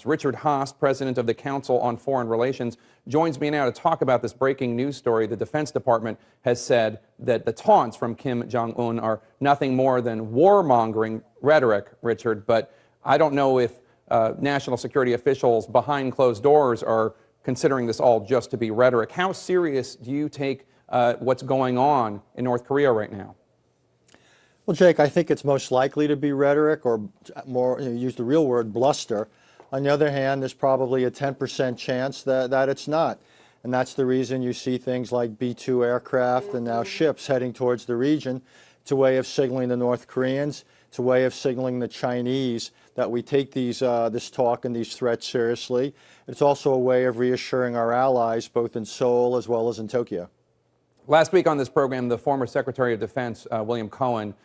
Richard Haas, president of the Council on Foreign Relations, joins me now to talk about this breaking news story. The Defense Department has said that the taunts from Kim Jong-un are nothing more than warmongering rhetoric, Richard, but I don't know if national security officials behind closed doors are considering this all just to be rhetoric. How serious do you take what's going on in North Korea right now? Well, Jake, I think it's most likely to be rhetoric, or more, use the real word, bluster. On the other hand, there's probably a 10% chance that it's not. And that's the reason you see things like B-2 aircraft and now ships heading towards the region. It's a way of signaling the North Koreans. It's a way of signaling the Chinese that we take this talk and these threats seriously. It's also a way of reassuring our allies, both in Seoul as well as in Tokyo. Last week on this program, the former Secretary of Defense, William Cohen,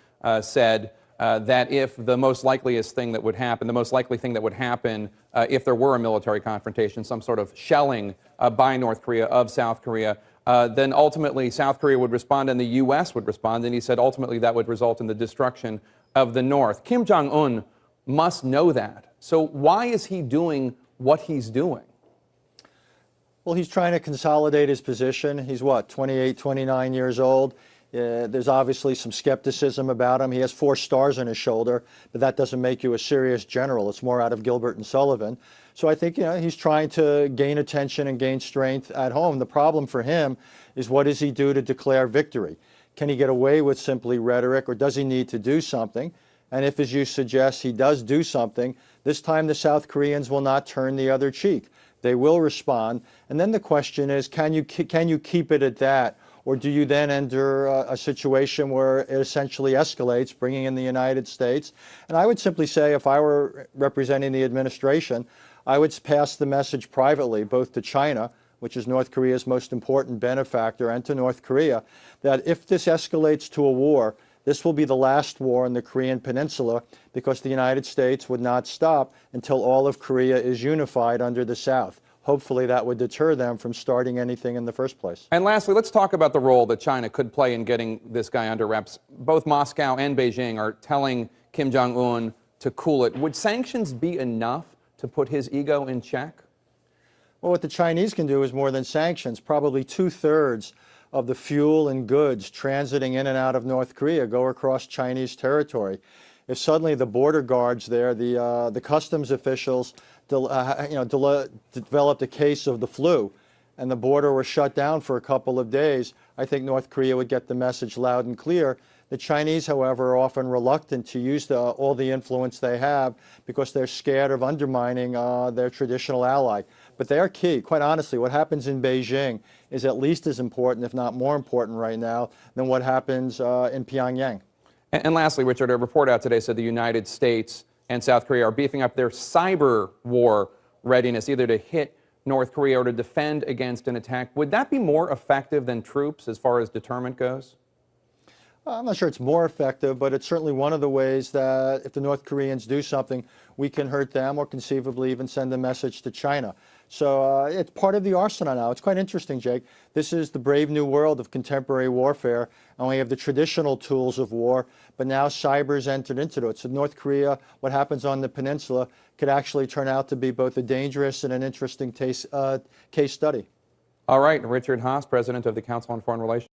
said that if the most likely thing that would happen if there were a military confrontation, some sort of shelling by North Korea of South Korea, then ultimately South Korea would respond and the U.S. would respond, and he said ultimately that would result in the destruction of the North. Kim Jong-un must know that. So why is he doing what he's doing? Well, he's trying to consolidate his position. He's what, 28, 29 years old? There's obviously some skepticism about him. He has 4 stars on his shoulder, but that doesn't make you a serious general. It's more out of Gilbert and Sullivan. So I think he's trying to gain attention and gain strength at home. The problem for him is, what does he do to declare victory? Can he get away with simply rhetoric, or does he need to do something? And if, as you suggest, he does do something, this time the South Koreans will not turn the other cheek. They will respond. And then the question is, can you keep it at that? Or do you then enter a situation where it essentially escalates, bringing in the United States? And I would simply say, if I were representing the administration, I would pass the message privately, both to China, which is North Korea's most important benefactor, and to North Korea, that if this escalates to a war, this will be the last war in the Korean peninsula, because the United States would not stop until all of Korea is unified under the South. Hopefully that would deter them from starting anything in the first place. And lastly, let's talk about the role that China could play in getting this guy under wraps. Both Moscow and Beijing are telling Kim Jong-un to cool it. Would sanctions be enough to put his ego in check? Well, what the Chinese can do is more than sanctions. Probably 2/3 of the fuel and goods transiting in and out of North Korea go across Chinese territory. If suddenly the border guards there, the customs officials, developed a case of the flu, and the border was shut down for a couple of days, I think North Korea would get the message loud and clear. The Chinese, however, are often reluctant to use all the influence they have, because they're scared of undermining their traditional ally. But they are key. Quite honestly, what happens in Beijing is at least as important, if not more important right now, than what happens in Pyongyang. And lastly, Richard, a report out today said the United States and South Korea are beefing up their cyber war readiness, either to hit North Korea or to defend against an attack. Would that be more effective than troops as far as deterrent goes? I'm not sure it's more effective, but it's certainly one of the ways that if the North Koreans do something, we can hurt them, or conceivably even send a message to China. So it's part of the arsenal now. It's quite interesting, Jake. This is the brave new world of contemporary warfare, and we have the traditional tools of war, but now cyber's entered into it. So North Korea, what happens on the peninsula, could actually turn out to be both a dangerous and an interesting case study. All right, Richard Haas, president of the Council on Foreign Relations.